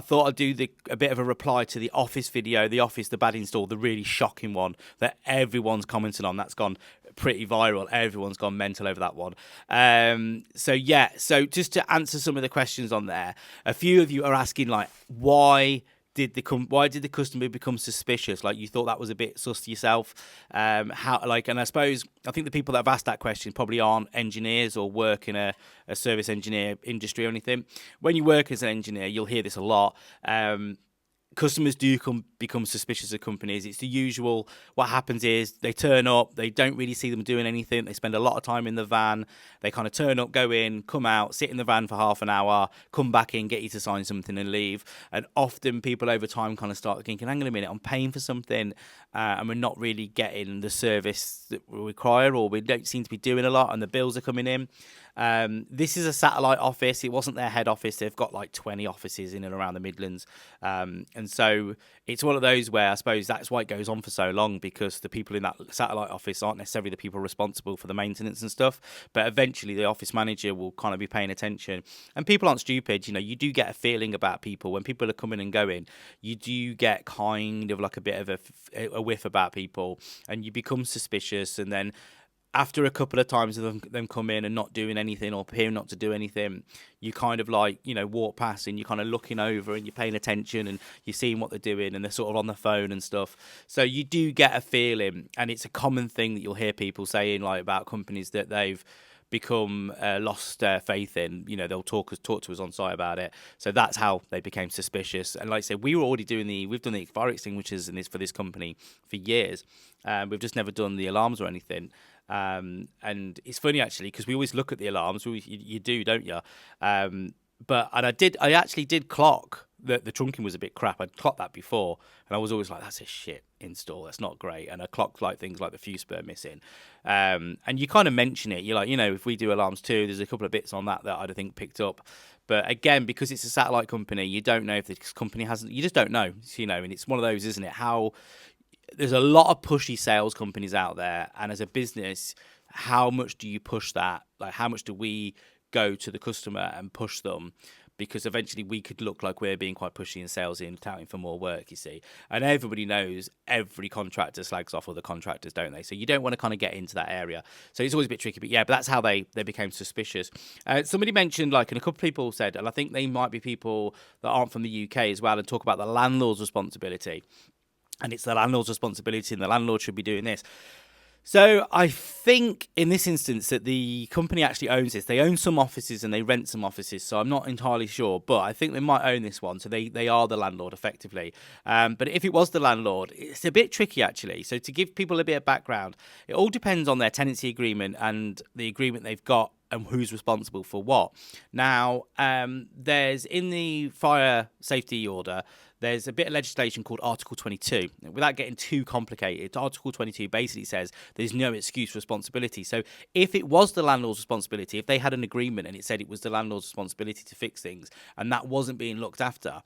I thought I'd do a bit of a reply to the Office video, the bad install, the really shocking one that everyone's commented on. That's gone pretty viral. Everyone's gone mental over that one. So just to answer some of the questions on there, a few of you are asking like, why did the customer become suspicious? Like, you thought that was a bit sus to yourself. And I suppose I think the people that have asked that question probably aren't engineers or work in a service engineer industry or anything. When you work as an engineer, you'll hear this a lot. Customers do become suspicious of companies. It's the usual. What happens is they turn up, they don't really see them doing anything. They spend a lot of time in the van. They kind of turn up, go in, come out, sit in the van for half an hour, come back in, get you to sign something and leave. And often people over time kind of start thinking, hang on a minute, I'm paying for something and we're not really getting the service that we require, or we don't seem to be doing a lot and the bills are coming in. This is a satellite office. It wasn't their head office. They've got like 20 offices in and around the Midlands. And so it's one of those where I suppose that's why it goes on for so long, because the people in that satellite office aren't necessarily the people responsible for the maintenance and stuff. But eventually the office manager will kind of be paying attention. And people aren't stupid. You know, you do get a feeling about people when people are coming and going. You do get kind of like a bit of a whiff about people, and you become suspicious. And then after a couple of times of them come in and not doing anything or appearing not to do anything, you kind of like, you know, walk past and you're kind of looking over and you're paying attention and you're seeing what they're doing, and they're sort of on the phone and stuff. So you do get a feeling, and it's a common thing that you'll hear people saying like about companies that they've become lost faith in. You know, they'll talk to us on site about it. So that's how they became suspicious. And like I said, we've done the fire extinguishers for this company for years. We've just never done the alarms or anything. And it's funny actually, because we always look at the alarms. You do, don't you? I actually did clock that the trunking was a bit crap. I'd clocked that before, and I was always like, that's a shit install. That's not great. And I clocked like things like the fuse spur missing. And you kind of mention it. You're like, you know, if we do alarms too, there's a couple of bits on that I'd think picked up. But again, because it's a satellite company, you don't know if this company hasn't. You just don't know. You know, and it's one of those, isn't it? How there's a lot of pushy sales companies out there, and as a business, how much do you push that? Like, how much do we go to the customer and push them? Because eventually we could look like we're being quite pushy and salesy and touting for more work, you see. And everybody knows every contractor slags off other contractors, don't they? So you don't want to kind of get into that area. So it's always a bit tricky. But yeah, but that's how they became suspicious. Somebody mentioned, like, and a couple of people said, and I think they might be people that aren't from the UK as well, and talk about the landlord's responsibility. And it's the landlord's responsibility, and the landlord should be doing this. So I think in this instance that the company actually owns this. They own some offices and they rent some offices, so I'm not entirely sure, but I think they might own this one. So they are the landlord effectively. But if it was the landlord, it's a bit tricky actually. So to give people a bit of background, it all depends on their tenancy agreement and the agreement they've got and who's responsible for what. Now, there's in the fire safety order, there's a bit of legislation called Article 22. Without getting too complicated, Article 22 basically says there's no excuse for responsibility. So if it was the landlord's responsibility, if they had an agreement and it said it was the landlord's responsibility to fix things, and that wasn't being looked after,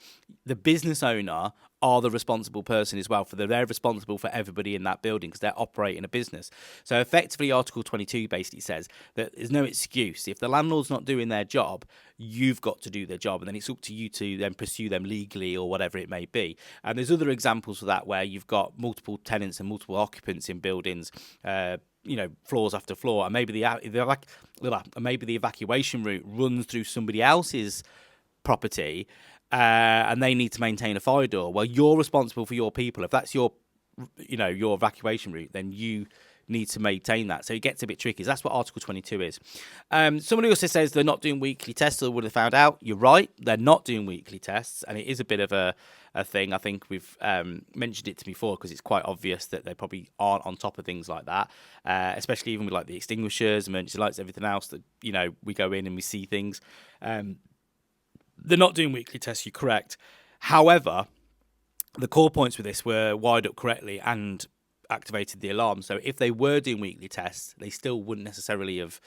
the business owner are the responsible person as well. They're responsible for everybody in that building because they're operating a business. So effectively, Article 22 basically says that there's no excuse. If the landlord's not doing their job, you've got to do their job, and then it's up to you to then pursue them legally or whatever it may be. And there's other examples of that where you've got multiple tenants and multiple occupants in buildings, you know, floors after floor, and maybe the evacuation route runs through somebody else's property, and they need to maintain a fire door. Well, you're responsible for your people. If that's your evacuation route, then you need to maintain that. So it gets a bit tricky. That's what Article 22 is. Somebody also says they're not doing weekly tests, or would have found out. You're right. They're not doing weekly tests, and it is a bit of a thing. I think we've mentioned it to before because it's quite obvious that they probably aren't on top of things like that, especially even with like the extinguishers, emergency lights, everything else that, you know, we go in and we see things. They're not doing weekly tests, you're correct. However, the core points with this were wired up correctly and activated the alarm. So if they were doing weekly tests, they still wouldn't necessarily have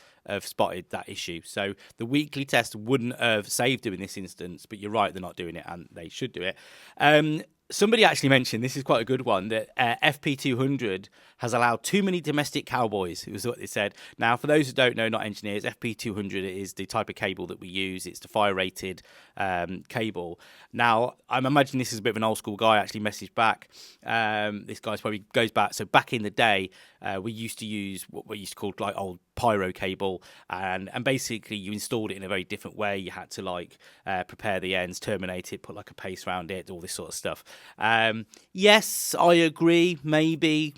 spotted that issue. So the weekly test wouldn't have saved them in this instance, but you're right, they're not doing it and they should do it. Somebody actually mentioned, this is quite a good one, that FP200 has allowed too many domestic cowboys, was what they said. Now, for those who don't know, not engineers, FP200 is the type of cable that we use. It's the fire-rated cable. Now, I'm imagining this is a bit of an old school guy actually messaged back. This guy's probably goes back. So back in the day, we used to use what we used to call like old pyro cable, and basically you installed it in a very different way. You had to like prepare the ends, terminate it, put like a paste around it, all this sort of stuff. Yes, I agree. Maybe,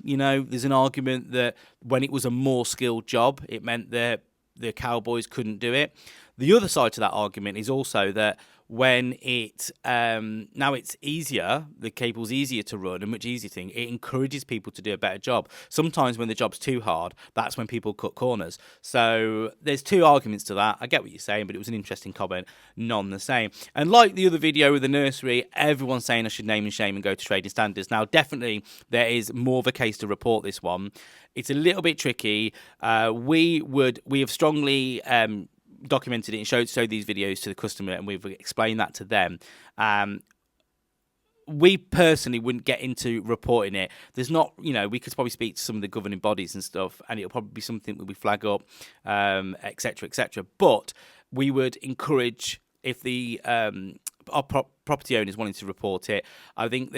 there's an argument that when it was a more skilled job, it meant that the cowboys couldn't do it. The other side to that argument is also that when it now it's easier, the cable's easier to run, a much easier thing. It encourages people to do a better job. Sometimes when the job's too hard, that's when people cut corners. So there's two arguments to that. I get what you're saying, but it was an interesting comment, none the same. And like the other video with the nursery, everyone's saying I should name and shame and go to trading standards. Now, definitely there is more of a case to report this one. It's a little bit tricky. We have strongly documented it and showed these videos to the customer, and we've explained that to them. We personally wouldn't get into reporting it. There's not, we could probably speak to some of the governing bodies and stuff, and it'll probably be something that we flag up, etc., etc. But we would encourage, if the our property owners wanting to report it, I think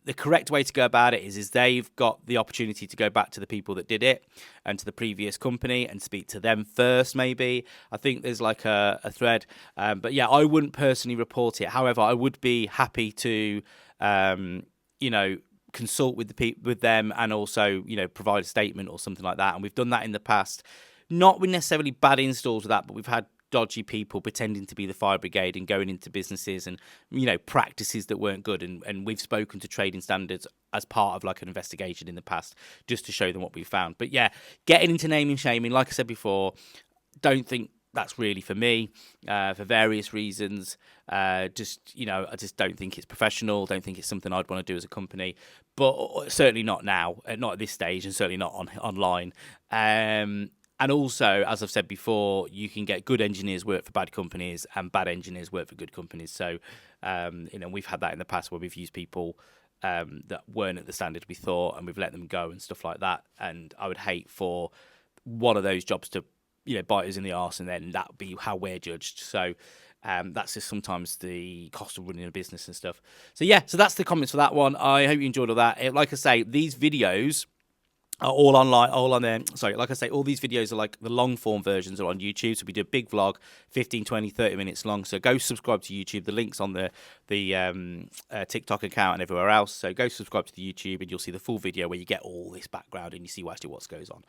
the correct way to go about it is they've got the opportunity to go back to the people that did it and to the previous company and speak to them first, maybe. I think there's like a thread. But yeah, I wouldn't personally report it. However, I would be happy to, consult with them and also, provide a statement or something like that. And we've done that in the past. Not with necessarily bad installs with that, but we've had dodgy people pretending to be the fire brigade and going into businesses and practices that weren't good, and we've spoken to trading standards as part of like an investigation in the past just to show them what we found. But yeah, getting into naming shaming, like I said before, don't think that's really for me, for various reasons. I just don't think it's professional. Don't think it's something I'd want to do as a company, but certainly not now, not at this stage, and certainly not online. And also, as I've said before, you can get good engineers work for bad companies and bad engineers work for good companies. So, we've had that in the past where we've used people that weren't at the standard we thought, and we've let them go and stuff like that. And I would hate for one of those jobs to, bite us in the arse, and then that would be how we're judged. So that's just sometimes the cost of running a business and stuff. So yeah, so that's the comments for that one. I hope you enjoyed all that. Like I say, these videos are all online, all on there. Sorry, like I say, all these videos are like the long form versions are on YouTube. So we do a big vlog, 15, 20, 30 minutes long. So go subscribe to YouTube. The link's on the TikTok account and everywhere else. So go subscribe to the YouTube and you'll see the full video where you get all this background and you see actually what goes on.